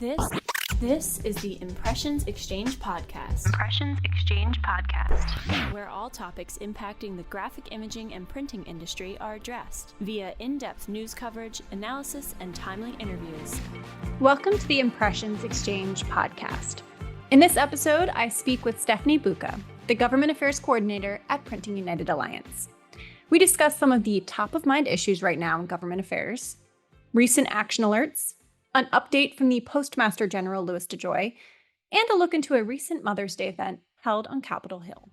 This this is the Impressions Exchange podcast. Impressions Exchange podcast. Where all topics impacting the graphic imaging and printing industry are addressed via in-depth news coverage, analysis, and timely interviews. Welcome to the Impressions Exchange podcast. In this episode, I speak with Steph Buka, the Government Affairs Coordinator at Printing United Alliance. We discuss some of the top-of-mind issues right now in government affairs, recent action alerts, an update from the Postmaster General Louis DeJoy, and a look into a recent Mother's Day event held on Capitol Hill.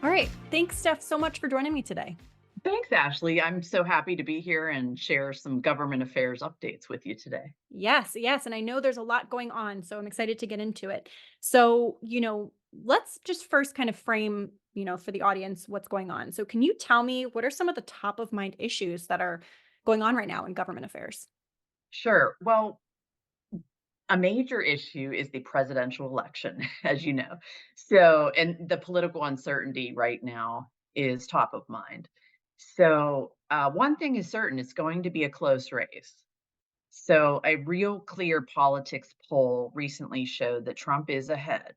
All right, thanks, Steph, so much for joining me today. Thanks, Ashley. I'm so happy to be here and share some government affairs updates with you today. Yes. And I know there's a lot going on, so I'm excited to get into it. So, let's just first kind of frame, for the audience what's going on. So can you tell me what are some of the top of mind issues that are going on right now in government affairs? Sure. Well, a major issue is the presidential election, as you know. So, and the political uncertainty right now is top of mind. So, one thing is certain, it's going to be a close race. So, a Real Clear Politics poll recently showed that Trump is ahead.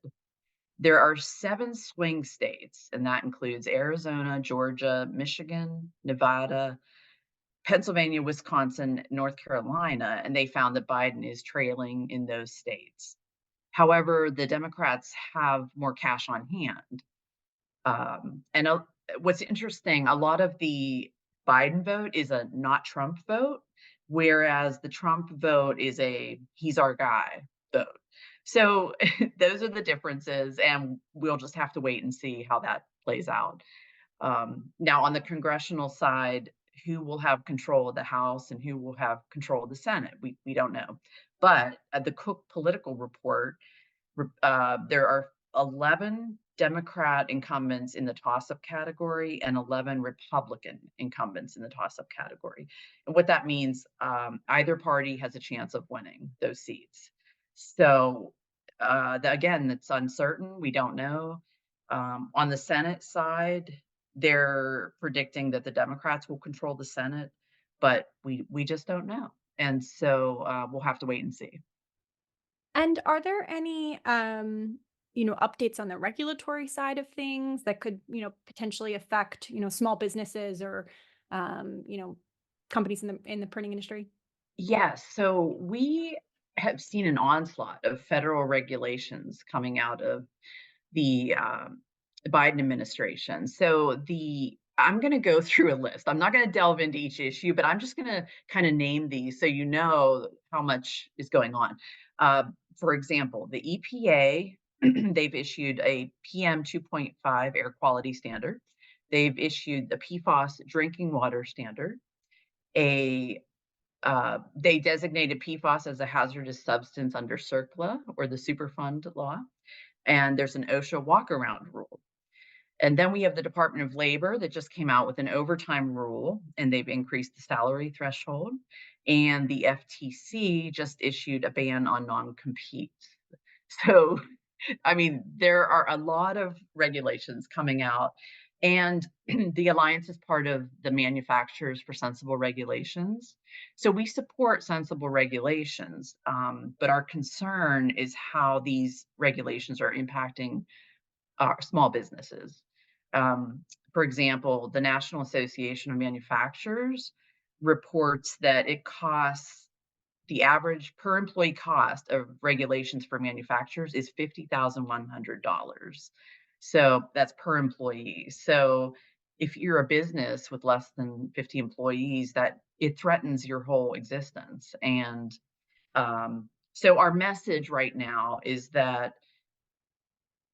There are 7 swing states, and that includes Arizona, Georgia, Michigan, Nevada, Pennsylvania, Wisconsin, North Carolina, and they found that Biden is trailing in those states. However, the Democrats have more cash on hand. What's interesting, a lot of the Biden vote is a not Trump vote, whereas the Trump vote is a he's our guy vote. So those are the differences, and we'll just have to wait and see how that plays out. Now, on the congressional side, who will have control of the House and who will have control of the Senate? We don't know. But at the Cook Political Report, there are 11 Democrat incumbents in the toss-up category and 11 Republican incumbents in the toss-up category. And what that means, either party has a chance of winning those seats. So again, it's uncertain. We don't know. On the Senate side, they're predicting that the Democrats will control the Senate, but we just don't know. And so we'll have to wait and see. And are there any, updates on the regulatory side of things that could, potentially affect, small businesses or, companies in the printing industry? Yes. So we have seen an onslaught of federal regulations coming out of the Biden administration. I'm going to go through a list. I'm not going to delve into each issue, but I'm just going to kind of name these so you know how much is going on. For example, the EPA, they've issued a PM 2.5 air quality standard. They've issued the PFAS drinking water standard. They designated PFAS as a hazardous substance under CERCLA, or the Superfund law, and there's an OSHA walk-around rule. And then we have the Department of Labor that just came out with an overtime rule, and they've increased the salary threshold. And the FTC just issued a ban on non-compete. So, I mean, there are a lot of regulations coming out. And the Alliance is part of the Manufacturers for Sensible Regulations. So we support sensible regulations, but our concern is how these regulations are impacting our small businesses. For example, the National Association of Manufacturers reports that it costs the average per employee cost of regulations for manufacturers is $50,100. So that's per employee. So if you're a business with less than 50 employees, that it threatens your whole existence. And so our message right now is that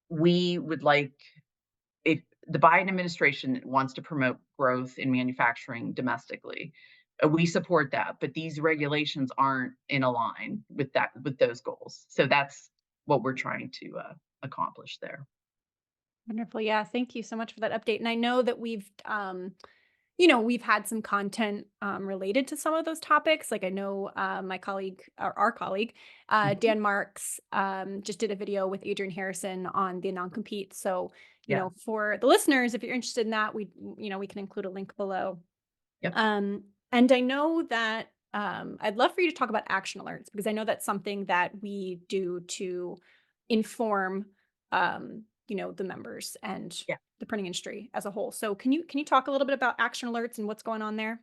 we would like, if the Biden administration wants to promote growth in manufacturing domestically, we support that, but these regulations aren't in line with those goals. So that's what we're trying to accomplish there. Wonderful. Yeah. Thank you so much for that update. And I know that we've had some content related to some of those topics. Like I know my colleague, or our colleague, Dan Marks, just did a video with Adrian Harrison on the non-compete. So, Yeah. for the listeners, if you're interested in that, we can include a link below. Yep. And I know that I'd love for you to talk about action alerts because I know that's something that we do to inform, the members and Yeah. the printing industry as a whole. So can you talk a little bit about action alerts and what's going on there?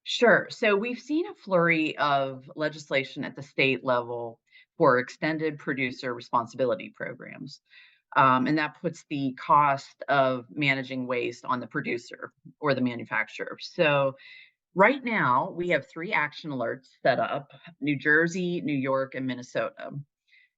Sure. So we've seen a flurry of legislation at the state level for extended producer responsibility programs. And that puts the cost of managing waste on the producer or the manufacturer. So right now, we have three action alerts set up: New Jersey, New York, and Minnesota.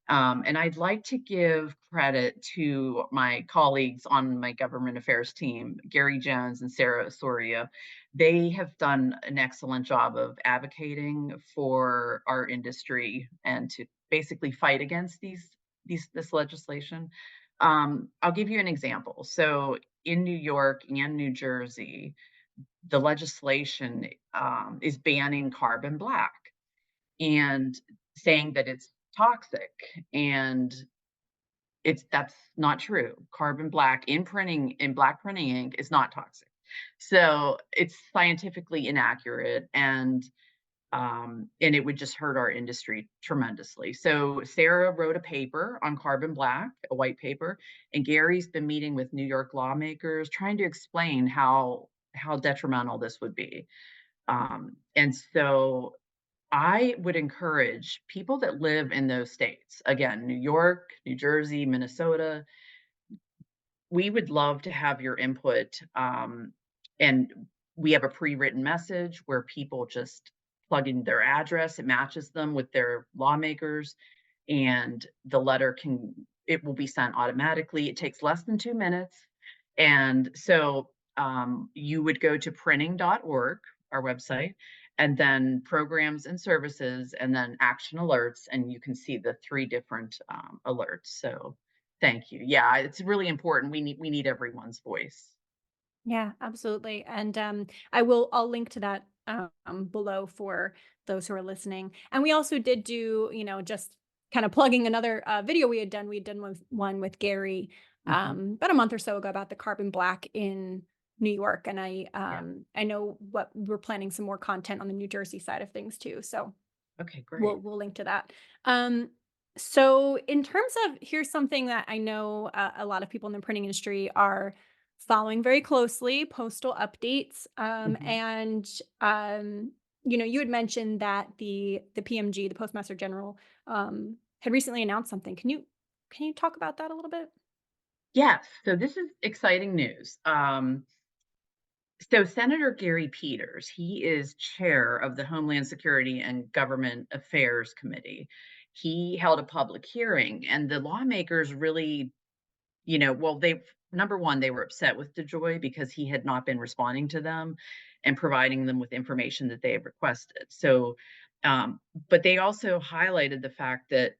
And I'd like to give credit to my colleagues on my government affairs team, Gary Jones and Sarah Osorio. They have done an excellent job of advocating for our industry and to basically fight against this legislation. I'll give you an example. So in New York and New Jersey, the legislation is banning carbon black and saying that it's toxic, and that's not true. Carbon black in black printing ink is not toxic. So it's scientifically inaccurate, and it would just hurt our industry tremendously. So Sarah wrote a paper on carbon black, a white paper, and Gary's been meeting with New York lawmakers trying to explain how detrimental this would be. And so I would encourage people that live in those states, again, New York, New Jersey, Minnesota, we would love to have your input. And we have a pre-written message where people just plug in their address, it matches them with their lawmakers, and the letter it will be sent automatically. It takes less than 2 minutes. And so you would go to printing.org, our website, and then programs and services, and then action alerts, and you can see the three different alerts. So thank you. Yeah, it's really important. We need everyone's voice. Yeah, absolutely. And I'll link to that below for those who are listening. And we also did do, just kind of plugging another video we had done. We had done one with Gary Mhm. about a month or so ago about the carbon black in New York. And Yeah. I know what we're planning some more content on the New Jersey side of things too. So Okay, we'll great. we'll link to that. Um, so in terms of here's something that I know a lot of people in the printing industry are following very closely postal updates. Mhm. You had mentioned that the PMG, the Postmaster General, had recently announced something. Can you talk about that a little bit? Yes, so this is exciting news. So Senator Gary Peters, he is chair of the Homeland Security and Government Affairs Committee. He held a public hearing, and the lawmakers really, well, they number one, they were upset with DeJoy because he had not been responding to them and providing them with information that they had requested. So, but they also highlighted the fact that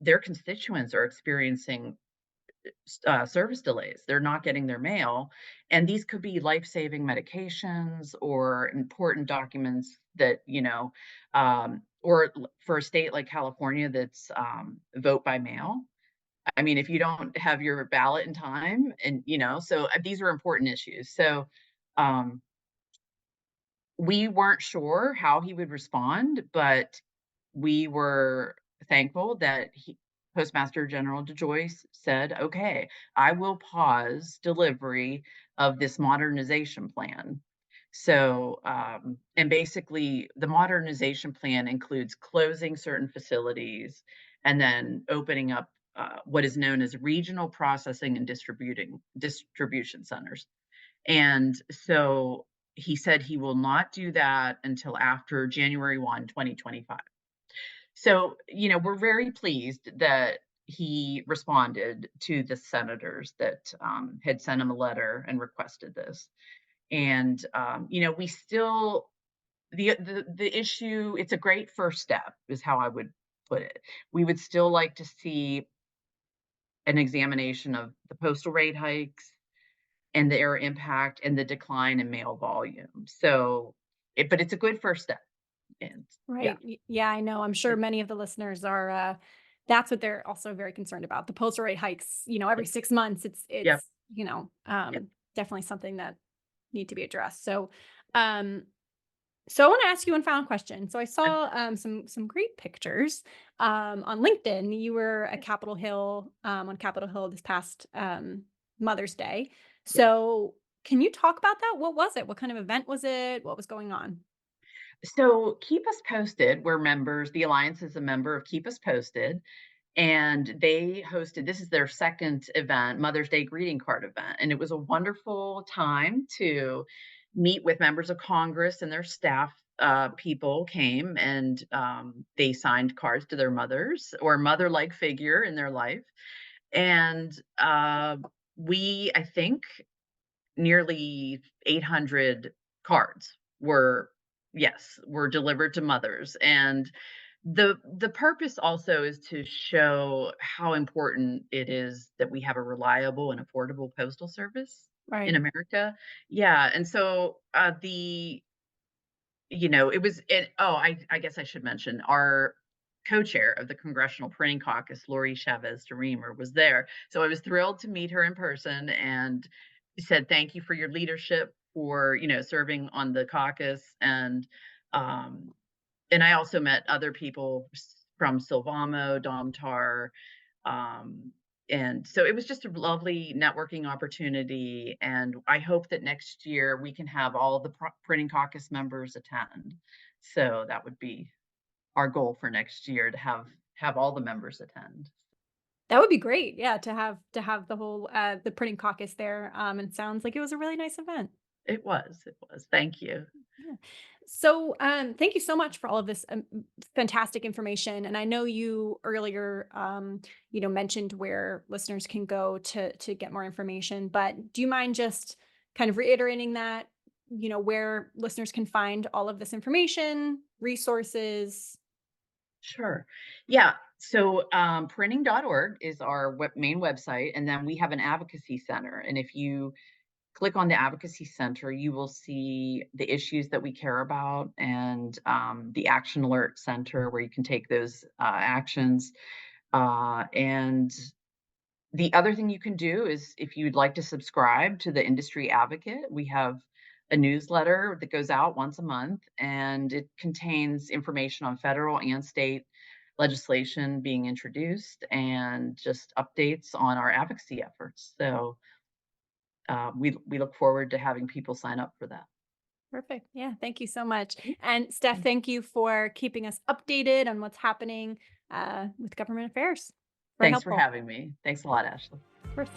their constituents are experiencing service delays. They're not getting their mail, and these could be life-saving medications or important documents that or for a state like California that's vote by mail. I mean, if you don't have your ballot in time, and so these are important issues. So um, we weren't sure how he would respond, but we were thankful that Postmaster General DeJoy said, "Okay, I will pause delivery of this modernization plan." So, and basically, the modernization plan includes closing certain facilities and then opening up what is known as regional processing and distribution centers. And so he said he will not do that until after January 1, 2025. So, we're very pleased that he responded to the senators that had sent him a letter and requested this. And, we still, the issue, it's a great first step, is how I would put it. We would still like to see an examination of the postal rate hikes and their impact and the decline in mail volume. So, but it's a good first step. And yeah, Right. Yeah, I know. I'm sure yep, many of the listeners are that's what they're also very concerned about. The postal rate hikes, every 6 months. It's yep, it's, yep. definitely something that need to be addressed. So, Um, so I want to ask you one final question. So I saw some great pictures on LinkedIn. You were at Capitol Hill on Capitol Hill this past Mother's Day. Yeah. So can you talk about that? What was it? What kind of event was it? What was going on? So keep us posted. We're members. The Alliance is a member of Keep Us Posted. And they hosted, this is their second event, Mother's Day greeting card event. And it was a wonderful time to meet with members of Congress and their staff. People came and they signed cards to their mothers or mother-like figure in their life. And I think, nearly 800 cards were, yes, were delivered to mothers. And the purpose also is to show how important it is that we have a reliable and affordable postal service in Right. America. Yeah, and so, it was it oh, I guess I should mention our co-chair of the Congressional Printing Caucus, Lori Chavez DeRemer, was there. So I was thrilled to meet her in person and said, "Thank you for your leadership, for, serving on the caucus." Um, and I also met other people from Silvamo, Domtar, um, and so it was just a lovely networking opportunity. And I hope that next year we can have all the printing caucus members attend. So that would be our goal for next year, to have all the members attend. That would be great. Yeah, to have the whole the printing caucus there. And it sounds like it was a really nice event. It was. It was. Thank you. Yeah. So, thank you so much for all of this fantastic information. And I know you earlier, mentioned where listeners can go to get more information. But do you mind just kind of reiterating that? Where listeners can find all of this information, resources. Sure. Yeah. So printing.org is our main website. And then we have an advocacy center. And if you click on the advocacy center, you will see the issues that we care about, and the action alert center where you can take those actions. And the other thing you can do is, if you'd like to subscribe to the Industry Advocate, we have a newsletter that goes out once a month, and it contains information on federal and state legislation being introduced and just updates on our advocacy efforts. So we look forward to having people sign up for that. Perfect. Yeah. Thank you so much. And Steph, thank you for keeping us updated on what's happening with government affairs. Very Thanks for helpful. having me. Thanks a lot, Ashley. Of course.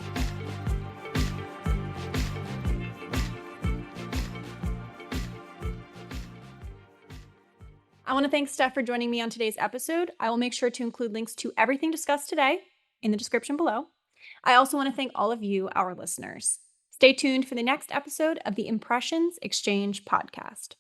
I want to thank Steph for joining me on today's episode. I will make sure to include links to everything discussed today in the description below. I also want to thank all of you, our listeners. Stay tuned for the next episode of the Impressions Exchange podcast.